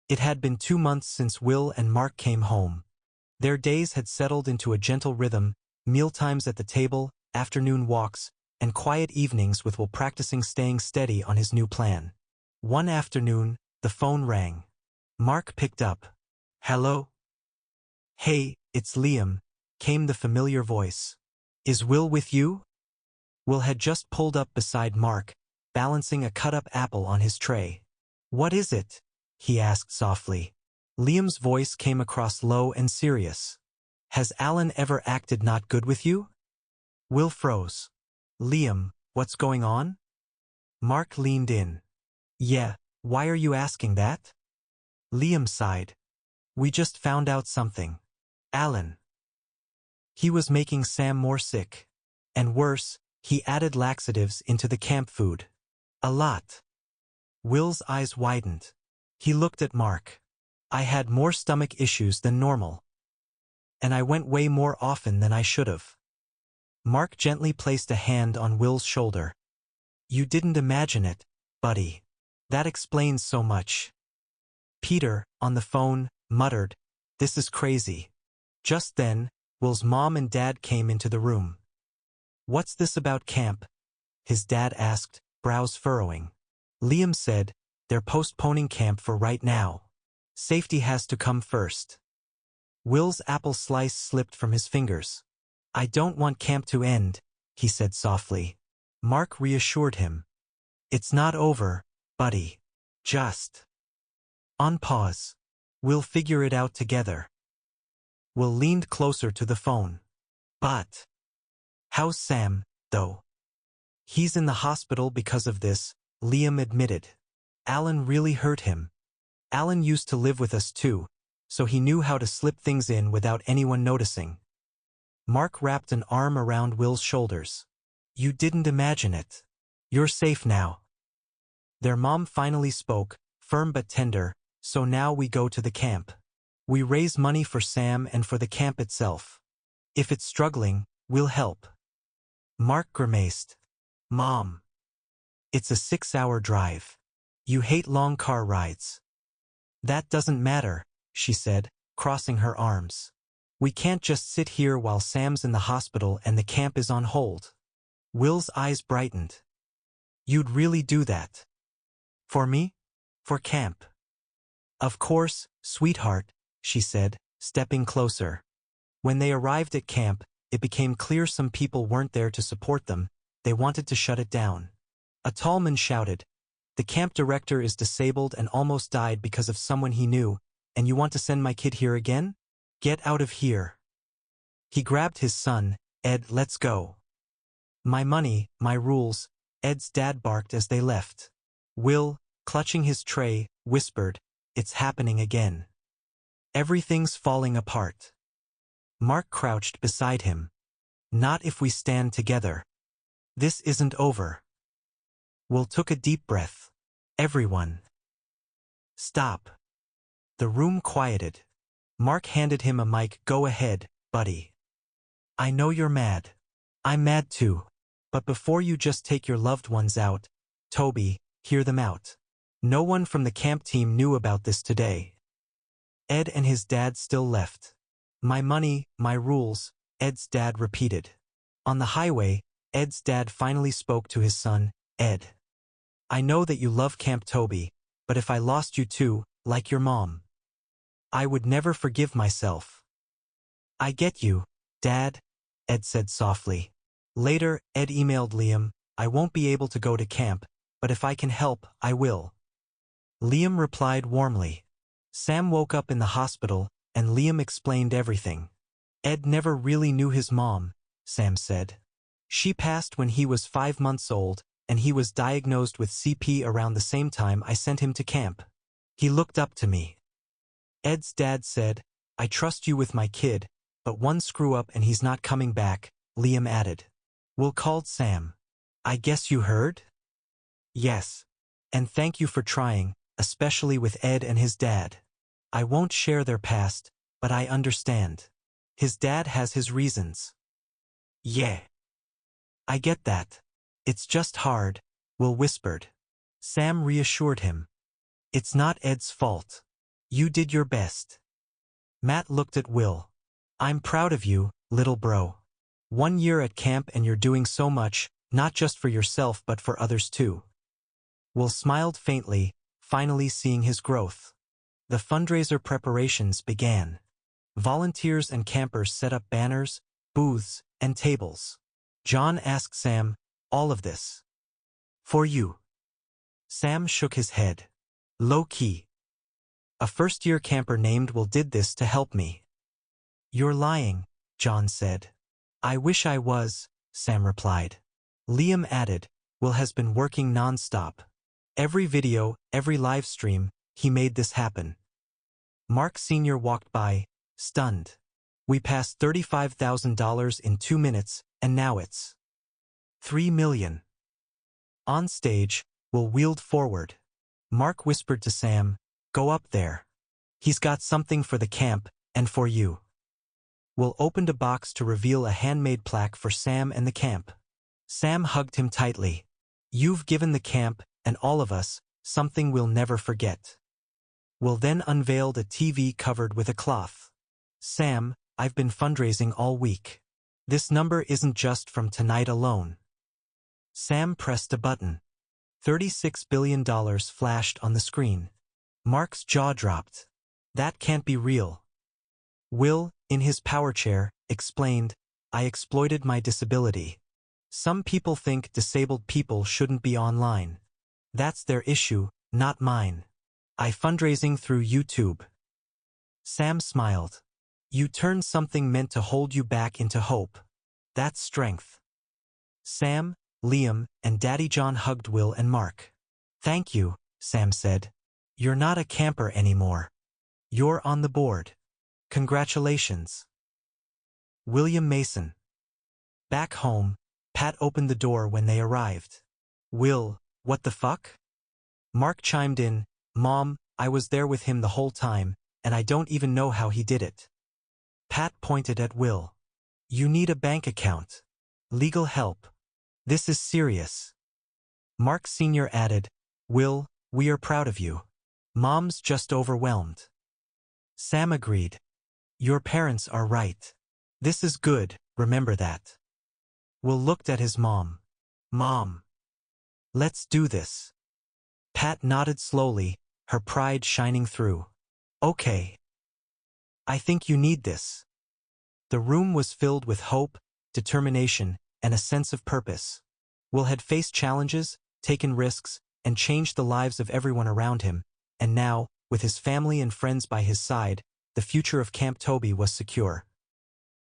It had been 2 months since Will and Mark came home. Their days had settled into a gentle rhythm, mealtimes at the table, afternoon walks, and quiet evenings with Will practicing staying steady on his new plan. One afternoon, the phone rang. Mark picked up. "Hello?" "Hey, it's Liam," came the familiar voice. "Is Will with you?" Will had just pulled up beside Mark, balancing a cut-up apple on his tray. "What is it?" he asked softly. Liam's voice came across low and serious. "Has Alan ever acted not good with you?" Will froze. "Liam, what's going on?" Mark leaned in. "Yeah, why are you asking that?" Liam sighed. "We just found out something. Alan. He was making Sam more sick. And worse, he added laxatives into the camp food. A lot." Will's eyes widened. He looked at Mark. "I had more stomach issues than normal. And I went way more often than I should have." Mark gently placed a hand on Will's shoulder. "You didn't imagine it, buddy. That explains so much." Peter, on the phone, muttered, "This is crazy." Just then, Will's mom and dad came into the room. "What's this about camp?" his dad asked, brows furrowing. Liam said, "They're postponing camp for right now. Safety has to come first." Will's apple slice slipped from his fingers. "I don't want camp to end," he said softly. Mark reassured him. "It's not over, buddy. Just on pause. We'll figure it out together." Will leaned closer to the phone. "But how's Sam, though?" "He's in the hospital because of this," Liam admitted. "Alan really hurt him. Alan used to live with us too, so he knew how to slip things in without anyone noticing." Mark wrapped an arm around Will's shoulders. "You didn't imagine it. You're safe now." Their mom finally spoke, firm but tender. "So now we go to the camp. We raise money for Sam and for the camp itself. If it's struggling, we'll help." Mark grimaced. "Mom. It's a 6-hour drive. You hate long car rides." "That doesn't matter," she said, crossing her arms. "We can't just sit here while Sam's in the hospital and the camp is on hold." Will's eyes brightened. "You'd really do that? For me? For camp?" "Of course, sweetheart," she said, stepping closer. When they arrived at camp, it became clear some people weren't there to support them. They wanted to shut it down. A tall man shouted, "The camp director is disabled and almost died because of someone he knew, and you want to send my kid here again? Get out of here." He grabbed his son. "Ed, let's go." "My money, my rules," Ed's dad barked as they left. Will, clutching his tray, whispered, "It's happening again. Everything's falling apart." Mark crouched beside him. "Not if we stand together. This isn't over." Will took a deep breath. "Everyone. Stop." The room quieted. Mark handed him a mic. "Go ahead, buddy. I know you're mad. I'm mad too. But before you just take your loved ones out, Toby, hear them out. No one from the camp team knew about this today. Ed and his dad still left. My money, my rules," Ed's dad repeated. On the highway, Ed's dad finally spoke to his son. "Ed, I know that you love Camp Toby, but if I lost you too, like your mom, I would never forgive myself." "I get you, Dad," Ed said softly. Later, Ed emailed Liam, "I won't be able to go to camp, but if I can help, I will." Liam replied warmly. Sam woke up in the hospital, and Liam explained everything. "Ed never really knew his mom," Sam said. "She passed when he was 5 months old, and he was diagnosed with CP around the same time I sent him to camp. He looked up to me." Ed's dad said, "I trust you with my kid, but one screw up and he's not coming back," Liam added. Will called Sam. "I guess you heard?" "Yes. And thank you for trying, especially with Ed and his dad. I won't share their past, but I understand. His dad has his reasons." "Yeah. I get that. It's just hard," Will whispered. Sam reassured him. "It's not Ed's fault. You did your best. Matt looked at Will. I'm proud of you, little bro. 1 year at camp and you're doing so much, not just for yourself but for others too. Will smiled faintly, finally seeing his growth. The fundraiser preparations began. Volunteers and campers set up banners, booths, and tables. John asked Sam, all of this? For you. Sam shook his head. Low-key. A first-year camper named Will did this to help me. You're lying, John said. I wish I was, Sam replied. Liam added, Will has been working non-stop. Every video, every live stream, he made this happen. Mark Sr. walked by, stunned. We passed $35,000 in 2 minutes, and now it's $3 million. On stage, Will wheeled forward. Mark whispered to Sam, go up there. He's got something for the camp, and for you. Will opened a box to reveal a handmade plaque for Sam and the camp. Sam hugged him tightly. You've given the camp, and all of us, something we'll never forget. Will then unveiled a TV covered with a cloth. Sam, I've been fundraising all week. This number isn't just from tonight alone. Sam pressed a button. $36 billion flashed on the screen. Mark's jaw dropped. That can't be real. Will, in his power chair, explained, I exploited my disability. Some people think disabled people shouldn't be online. That's their issue, not mine. I fundraising through YouTube. Sam smiled. You turned something meant to hold you back into hope. That's strength. Sam, Liam, and Daddy John hugged Will and Mark. Thank you, Sam said. You're not a camper anymore. You're on the board. Congratulations. William Mason. Back home, Pat opened the door when they arrived. Will, what the fuck? Mark chimed in, Mom, I was there with him the whole time, and I don't even know how he did it. Pat pointed at Will. You need a bank account. Legal help. This is serious. Mark Sr. added, Will, we are proud of you. Mom's just overwhelmed. Sam agreed. Your parents are right. This is good, remember that. Will looked at his mom. Mom. Let's do this. Pat nodded slowly, her pride shining through. Okay. I think you need this. The room was filled with hope, determination, and a sense of purpose. Will had faced challenges, taken risks, and changed the lives of everyone around him, and now, with his family and friends by his side, the future of Camp Toby was secure.